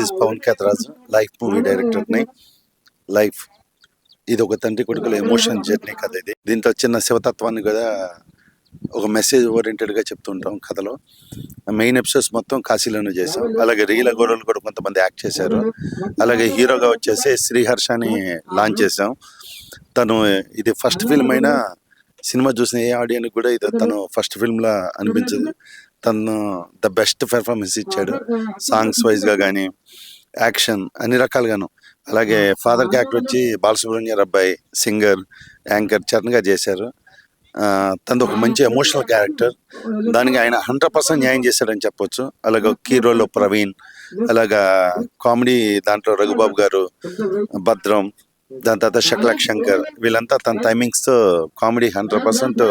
Is Pawan కేతరాజ్, life movie డైరెక్టర్ని. Life ఇది ఒక తండ్రి కొడుకుల ఎమోషన్ జర్నీ కథ. ఇది దీంట్లో చిన్న శివతత్వాన్ని కూడా ఒక మెసేజ్ ఓరియంటెడ్గా చెప్తుంటాం కథలో. మెయిన్ ఎపిసోడ్స్ మొత్తం కాశీలోనే చేసాం. అలాగే రియల్ గోడలు కూడా కొంతమంది యాక్ట్ చేశారు. అలాగే హీరోగా వచ్చేసి శ్రీహర్షని లాంచ్ చేసాం. తను ఇది ఫస్ట్ ఫిల్మ్ అయినా సినిమా చూసిన ఏ ఆడియన్స్ కూడా ఇది తను ఫస్ట్ ఫిల్మ్లా అనిపించదు. తను ద బెస్ట్ పెర్ఫార్మెన్స్ ఇచ్చాడు, సాంగ్స్ వైజ్గా కానీ యాక్షన్ అన్ని రకాలుగాను. అలాగే ఫాదర్ క్యారెక్టర్ వచ్చి బాలసుబ్రహ్మణ్యం అబ్బాయి, సింగర్, యాంకర్ చరణ్ గారు చేశారు. తనది ఒక మంచి ఎమోషనల్ క్యారెక్టర్, దానికి ఆయన 100% న్యాయం చేశాడని చెప్పొచ్చు. అలాగే కీ రోల్లో ప్రవీణ్, అలాగా కామెడీ దాంట్లో రఘుబాబు గారు, భద్రం, దాని తర్వాత షక్లక్ శంకర్, వీళ్ళంతా తన టైమింగ్స్తో కామెడీ 100%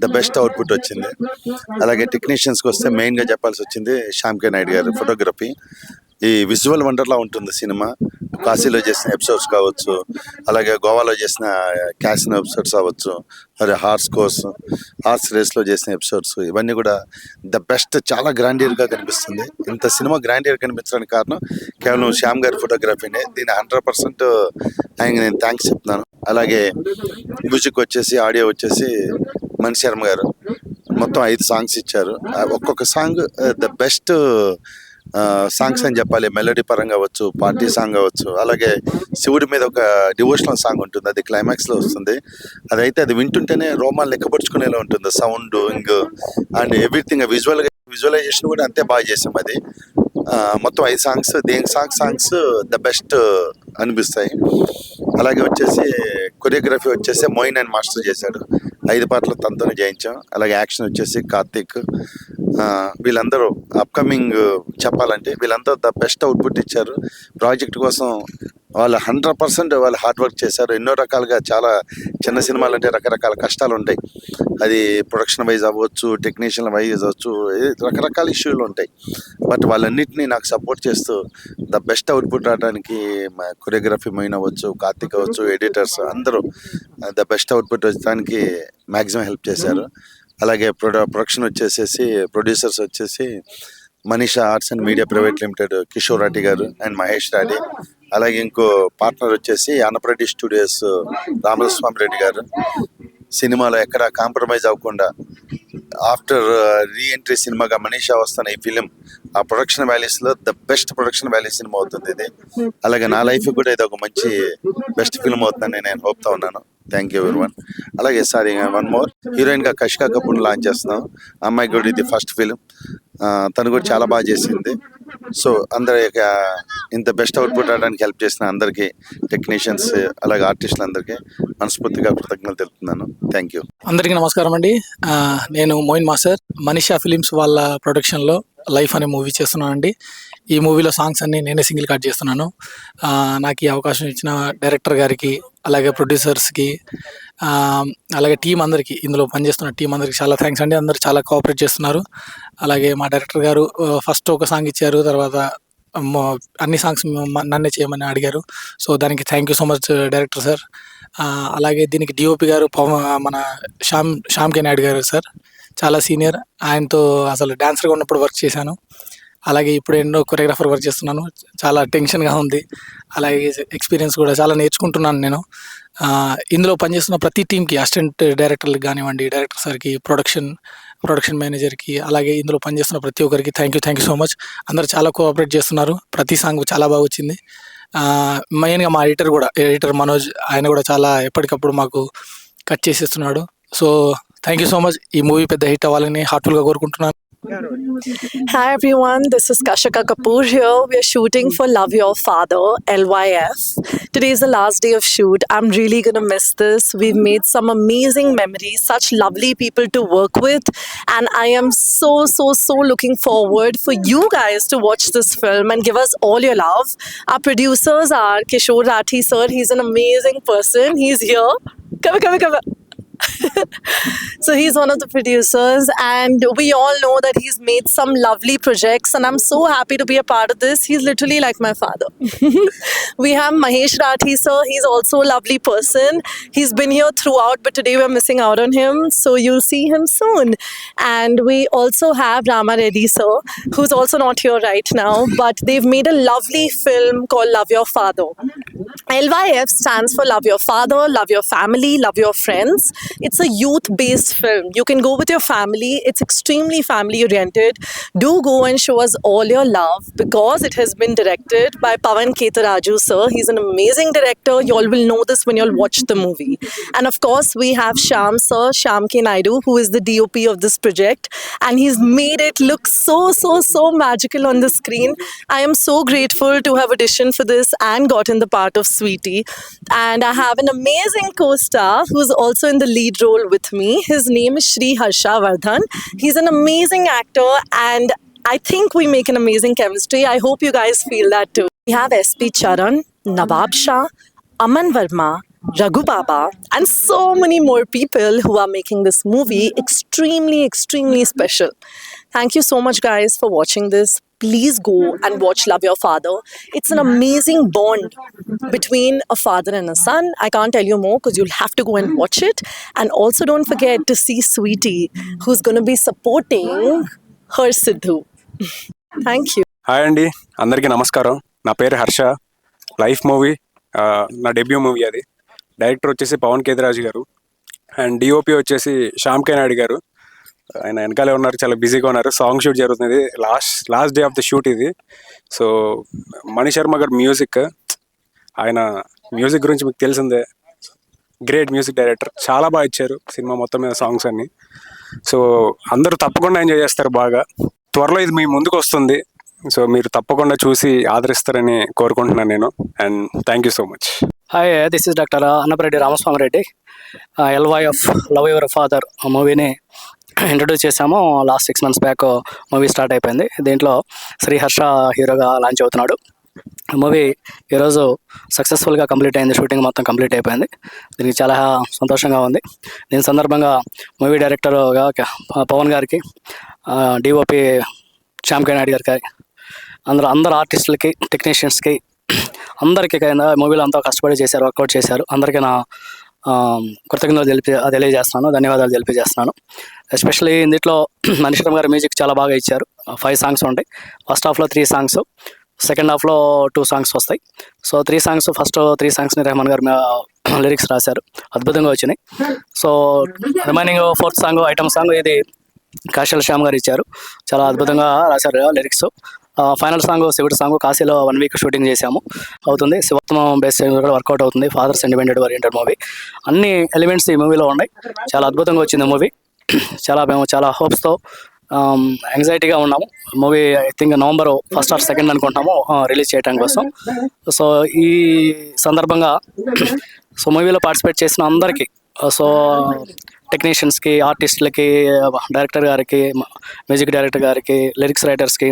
ద బెస్ట్ అవుట్పుట్ వచ్చింది. అలాగే టెక్నీషియన్స్కి వస్తే మెయిన్గా చెప్పాల్సి వచ్చింది శ్యామ్ కే నాయుడు గారు ఫోటోగ్రఫీ. ఈ విజువల్ వండర్లా ఉంటుంది సినిమా. కాశీలో చేసిన ఎపిసోడ్స్ కావచ్చు, అలాగే గోవాలో చేసిన క్యాసినో ఎపిసోడ్స్ అవ్వచ్చు, మరి హార్స్ రేస్లో చేసిన ఎపిసోడ్స్, ఇవన్నీ కూడా ద బెస్ట్, చాలా గ్రాండియర్గా కనిపిస్తుంది. ఇంత సినిమా గ్రాండియర్ కనిపించడానికి కారణం కేవలం శ్యామ్ గారి ఫోటోగ్రఫీనే. దీని 100% ఆయనకి నేను థ్యాంక్స్ చెప్తున్నాను. అలాగే మ్యూజిక్ వచ్చేసి, ఆడియో వచ్చేసి మణి శర్మ గారు మొత్తం 5 సాంగ్స్ ఇచ్చారు. ఒక్కొక్క సాంగ్ ద బెస్ట్ సాంగ్స్ అని చెప్పాలి. మెలోడీ పరంగా అవ్వచ్చు, పార్టీ సాంగ్ అవ్వచ్చు. అలాగే శివుడి మీద ఒక డివోషనల్ సాంగ్ ఉంటుంది, అది క్లైమాక్స్లో వస్తుంది. అదైతే అది వింటుంటేనే రోమాలు లెక్కపరుచుకునేలా ఉంటుంది. సౌండ్ అండ్ ఎవ్రీథింగ్, విజువలైజేషన్ కూడా అంతే బాగా చేసాం. అది మొత్తం 5 సాంగ్స్, దేని సాంగ్స్ ద బెస్ట్ అనిపిస్తాయి. అలాగే వచ్చేసి కొరియోగ్రఫీ వచ్చేసి మోయిన్ అండ్ మాస్టర్ చేశాడు. 5 పాటలు తనతోనే చేయించాం. అలాగే యాక్షన్ వచ్చేసి కార్తిక్. వీళ్ళందరూ అప్కమింగ్ చెప్పాలంటే వీళ్ళందరూ ద బెస్ట్ అవుట్పుట్ ఇచ్చారు. ప్రాజెక్ట్ కోసం వాళ్ళు 100% వాళ్ళు హార్డ్ వర్క్ చేశారు. ఎన్నో రకాలుగా, చాలా చిన్న సినిమాలు అంటే రకరకాల కష్టాలు ఉంటాయి. అది ప్రొడక్షన్ వైజ్ అవ్వచ్చు, టెక్నీషియన్ వైజ్ అవ్వచ్చు, రకరకాల ఇష్యూలు ఉంటాయి. బట్ వాళ్ళన్నింటినీ నాకు సపోర్ట్ చేస్తూ ద బెస్ట్ అవుట్పుట్ రావడానికి కొరియోగ్రఫీ మెయిన్ అవ్వచ్చు, కార్తిక్ అవ్వచ్చు, ఎడిటర్స్ అందరూ ద బెస్ట్ అవుట్పుట్ వచ్చడానికి మ్యాక్సిమం హెల్ప్ చేశారు. అలాగే ప్రొడక్షన్ వచ్చేసేసి ప్రొడ్యూసర్స్ వచ్చేసి Manisha arts and media private limited Kishore Reddy garu and Mahesh Reddy. అలాగే ఇంకో పార్ట్నర్ వచ్చేసి ఆంధ్రప్రదేశ్ స్టూడియోస్ రామస్వామి రెడ్డి గారు. సినిమాలో ఎక్కడ కాంప్రమైజ్ అవ్వకుండా ఆఫ్టర్ రీఎంట్రీ సినిమాగా మనీషా వస్తున్న ఈ ఫిలిం ఆ ప్రొడక్షన్ వాల్యూస్లో the best production value cinema అవుతుంది ఇది. అలాగే నా లైఫ్ కూడా ఇది ఒక మంచి బెస్ట్ ఫిల్మ్ అవుతుందని నేను హోప్తా ఉన్నాను. Thank you everyone. అలాగే సారీ, వన్ మోర్, హీరోయిన్గా కషికా కపూర్ లాంచ్ చేస్తున్నాం. అమ్మాయి కూడా ఇది ఫస్ట్ ఫిలిం. తను కూడా చాలా బాగా చేసింది. సో అందరి ఇంత బెస్ట్ అవుట్పుట్ రావడానికి హెల్ప్ చేసిన అందరికీ, టెక్నీషియన్స్ అలాగే ఆర్టిస్టులందరికీ మనస్ఫూర్తిగా కృతజ్ఞతలు తెలుపుతున్నాను. Thank you. అందరికీ నమస్కారం అండి. నేను మోయిన్ మాస్టర్, మనీషా ఫిలిమ్స్ వాళ్ళ ప్రొడక్షన్లో లైఫ్ అనే మూవీ చేస్తున్నానండి. ఈ మూవీలో సాంగ్స్ అన్ని నేనే సింగిల్ కట్ చేస్తున్నాను. నాకు ఈ అవకాశం ఇచ్చిన డైరెక్టర్ గారికి, అలాగే ప్రొడ్యూసర్స్కి, అలాగే టీం అందరికీ, ఇందులో పనిచేస్తున్న టీం అందరికీ చాలా థ్యాంక్స్ అండి. అందరు చాలా కోఆపరేట్ చేస్తున్నారు. అలాగే మా డైరెక్టర్ గారు ఫస్ట్ ఒక సాంగ్ ఇచ్చారు, తర్వాత అన్ని సాంగ్స్ నన్నే చేయమని అడిగారు. సో దానికి thank you so much director sir. అలాగే దీనికి డిఓపి గారు మన శ్యామ్ కే నాయుడు గారు సార్, చాలా సీనియర్. ఆయనతో అసలు డాన్సర్గా ఉన్నప్పుడు వర్క్ చేశాను. అలాగే ఇప్పుడు ఎన్నో కొరియోగ్రాఫర్ వర్క్ చేస్తున్నాను. చాలా టెన్షన్గా ఉంది. అలాగే ఎక్స్పీరియన్స్ కూడా చాలా నేర్చుకుంటున్నాను నేను. ఇందులో పనిచేస్తున్న ప్రతి టీంకి, అసిస్టెంట్ డైరెక్టర్లకు కానివ్వండి, డైరెక్టర్ సార్కి, ప్రొడక్షన్ మేనేజర్కి, అలాగే ఇందులో పనిచేస్తున్న ప్రతి ఒక్కరికి థ్యాంక్ యూ సో మచ్. అందరు చాలా కోఆపరేట్ చేస్తున్నారు. ప్రతి సాంగ్ చాలా బాగా వచ్చింది. మెయిన్గా మా ఎడిటర్ మనోజ్, ఆయన కూడా చాలా ఎప్పటికప్పుడు మాకు కట్ చేసేస్తున్నాడు. So thank you so much. ఈ మూవీ పెద్ద హిట్ అవ్వాలని హార్ట్ఫుల్గా కోరుకుంటున్నాను. Hi everyone, this is Kashika Kapoor here. We are shooting for Love Your Father, LYF. Today is the last day of shoot. I'm really gonna miss this. We've made some amazing memories, such lovely people to work with, and I am so looking forward for you guys to watch this film and give us all your love. Our producers are Kishore Rathi sir. He's an amazing person. He's here. Come. So he's one of the producers, and we all know that he's made some lovely projects, and I'm so happy to be a part of this. He's literally like my father. We have Mahesh Rathi sir. He's also a lovely person. He's been here throughout, but today we're missing out on him, so you'll see him soon. And we also have Rama Reddy sir, who's also not here right now, but they've made a lovely film called Love Your Father. LYF stands for Love Your Father, Love Your Family, Love Your Friends. It's a youth-based film. You can go with your family. It's extremely family-oriented. Do go and show us all your love, because it has been directed by Pawan Ketaraju sir. He's an amazing director. You all will know this when you'll watch the movie. And of course, we have Shyam sir, Shyam K. Naidu, who is the DOP of this project. And he's made it look so magical on the screen. I am so grateful to have auditioned for this and gotten the part of Sweetie. And I have an amazing co-star who's also in the lead role with me. His name is Shri Harsha Vardhan. He's an amazing actor, and I think we make an amazing chemistry. I hope you guys feel that too. We have SP Charan, Nawab Shah, Aman Verma, Raghu Baba, and so many more people who are making this movie extremely special. Thank you so much, guys, for watching this. Please go and watch Love Your Father. It's an amazing bond between a father and a son. I can't tell you more because you'll have to go and watch it. And also don't forget to see Sweetie, who's going to be supporting her Sidhu. Thank you. Hi అండి, అందరికీ నమస్కారం. నా పేరు Harsha. Life movie నా debut movie. అది director వచ్చేసి పవన్ కేతరాజు గారు, and DOP వచ్చేసి శ్యామ్ కే నాయుడు గారు. ఆయన వెనకాలే ఉన్నారు, చాలా బిజీగా ఉన్నారు. సాంగ్ షూట్ జరుగుతుంది, last day of the shoot ఇది. సో మణి శర్మ గారు మ్యూజిక్, ఆయన మ్యూజిక్ గురించి మీకు తెలిసిందే, గ్రేట్ మ్యూజిక్ డైరెక్టర్. చాలా బాగా ఇచ్చారు సినిమా మొత్తం మీద సాంగ్స్ అన్ని. సో అందరూ తప్పకుండా ఎంజాయ్ చేస్తారు బాగా. త్వరలో ఇది మీ ముందుకు వస్తుంది, సో మీరు తప్పకుండా చూసి ఆదరిస్తారని కోరుకుంటున్నాను నేను. And thank you so much. Hi, this is doctor Annapareddy Ramaswamy Reddy. LYF love your father మూవీని ఇంట్రడ్యూస్ చేసాము. Last 6 months back movie start అయిపోయింది. దీంట్లో శ్రీ హర్ష హీరోగా లాంచ్ అవుతున్నాడు. మూవీ ఈరోజు సక్సెస్ఫుల్గా కంప్లీట్ అయింది, షూటింగ్ మొత్తం కంప్లీట్ అయిపోయింది. దీనికి చాలా సంతోషంగా ఉంది. దీని సందర్భంగా మూవీ డైరెక్టర్గా పవన్ గారికి, డిఓపి శ్యామ్ కే నాయుడు గారికి, అందరు ఆర్టిస్టులకి, టెక్నీషియన్స్కి, అందరికీ మూవీలో అంతా కష్టపడి చేశారు, వర్కౌట్ చేశారు. అందరికీ నా కృతజ్ఞతలు తెలియజేస్తున్నాను, ధన్యవాదాలు తెలియజేస్తున్నాను. ఎస్పెషల్లీ ఇందులో మణి శర్మ గారి మ్యూజిక్ చాలా బాగా ఇచ్చారు. 5 songs ఉంటాయి. ఫస్ట్ హాఫ్లో 3 songs, సెకండ్ హాఫ్లో 2 songs వస్తాయి. So 3 songs, first 3 songs Rehman గారు లిరిక్స్ రాశారు, అద్భుతంగా వచ్చినాయి. So remaining 4th song item song ఇది కాశీల శ్యామ్ గారు ఇచ్చారు, చాలా అద్భుతంగా రాశారు లిరిక్స్. ఫైనల్ సాంగ్ శివుడి సాంగ్ కాశీలో 1 week షూటింగ్ చేశాము, అవుతుంది. శివోత్తమం బేస్ కూడా వర్కౌట్ అవుతుంది. ఫాదర్ సెంటిమెంటెడ్ ఓరియంటెడ్ మూవీ, అన్ని ఎలిమెంట్స్ ఈ మూవీలో ఉన్నాయి. చాలా అద్భుతంగా వచ్చింది మూవీ. మేము చాలా హోప్స్తో, యాంగ్జైటీగా ఉన్నాము. Movie I think November 1st or 2nd అనుకుంటున్నాము రిలీజ్ చేయడానికి కోసం. సో ఈ సందర్భంగా సో మూవీలో పార్టిసిపేట్ చేసిన అందరికీ, సో టెక్నీషియన్స్కి, ఆర్టిస్టులకి, డైరెక్టర్ గారికి, మ్యూజిక్ డైరెక్టర్ గారికి, లిరిక్స్ రైటర్స్కి,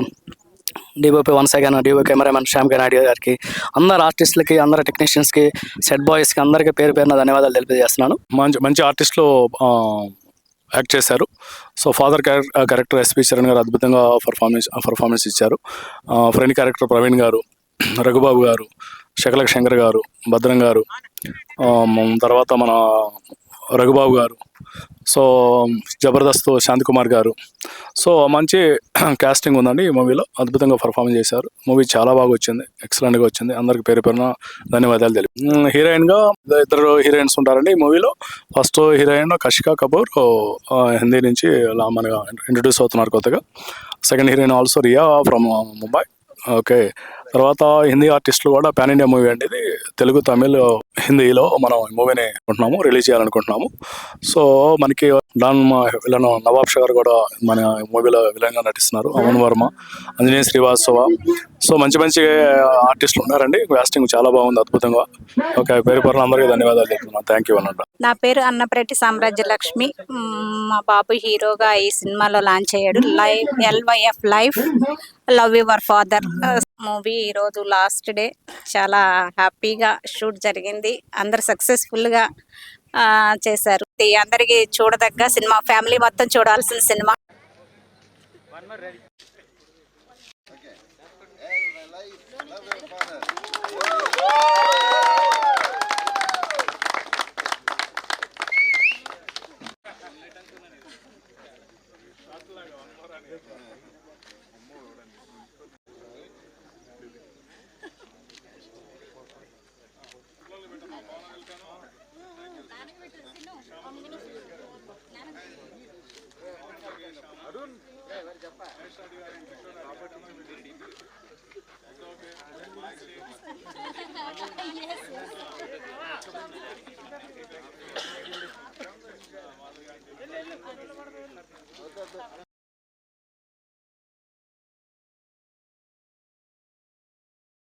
DOP once again, DOP cameraman Shyam K Naidu గారికి, అందరు ఆర్టిస్టులకి, అందరు టెక్నీషియన్స్కి, సెట్ బాయ్స్కి, అందరికీ పేరున ధన్యవాదాలు తెలియజేస్తున్నాను. మంచి ఆర్టిస్టులు యాక్ట్ చేశారు. So father character SP Charan గారు అద్భుతంగా పర్ఫార్మెన్స్ ఇచ్చారు. ఫ్రెండ్ క్యారెక్టర్ ప్రవీణ్ గారు, రఘుబాబు గారు, శకలక్ శంకర్ గారు, భద్రం గారు, తర్వాత మన రఘుబాబు గారు, సో జబర్దస్త్ శాంతికుమార్ గారు. సో మంచి కాస్టింగ్ ఉందండి ఈ మూవీలో, అద్భుతంగా పర్ఫార్మెన్స్ చేశారు. మూవీ చాలా బాగా వచ్చింది, ఎక్సలెంట్గా వచ్చింది. అందరికి పేరున ధన్యవాదాలు తెలియదు. హీరోయిన్గా 2 హీరోయిన్స్ ఉంటారండి ఈ మూవీలో. ఫస్ట్ హీరోయిన్ కషికా కపూర్, హిందీ నుంచి మనగా ఇంట్రడ్యూస్ అవుతున్నారు కొత్తగా. Second heroine also Riya from Mumbai. Okay, తర్వాత హిందీ ఆర్టిస్టులు కూడా పాన్ ఇండియా మూవీ అండి ఇది. తెలుగు, తమిళ్, హిందీలో మనం ఈ మూవీని రిలీజ్ చేయాలనుకుంటున్నాము. సో మనకి విలన్ నవాబ్ షా గారు కూడా మన మూవీలో విలన్గా నటిస్తున్నారు. అమన్ వర్మ, అంజనేయ శ్రీవాస్తవ. సో మంచి ఆర్టిస్టులు ఉన్నారండి. కాస్టింగ్ చాలా బాగుంది, అద్భుతంగా. ఓకే, పేరు అందరికీ ధన్యవాదాలు చెప్తున్నాను. థ్యాంక్ యూ అన్నట్టు. నా పేరు అన్నపరెడ్డి సామ్రాజ్యలక్ష్మి. మా బాబు హీరోగా ఈ సినిమాలో లాంచ్ అయ్యాడు. LYF life love your father movie ఈరోజు లాస్ట్ డే. చాలా హ్యాపీగా షూట్ జరిగింది. అందరు సక్సెస్ఫుల్గా చేశారు. ఇది అందరికీ చూడదగ్గ సినిమా, ఫ్యామిలీ మొత్తం చూడాల్సిన సినిమా.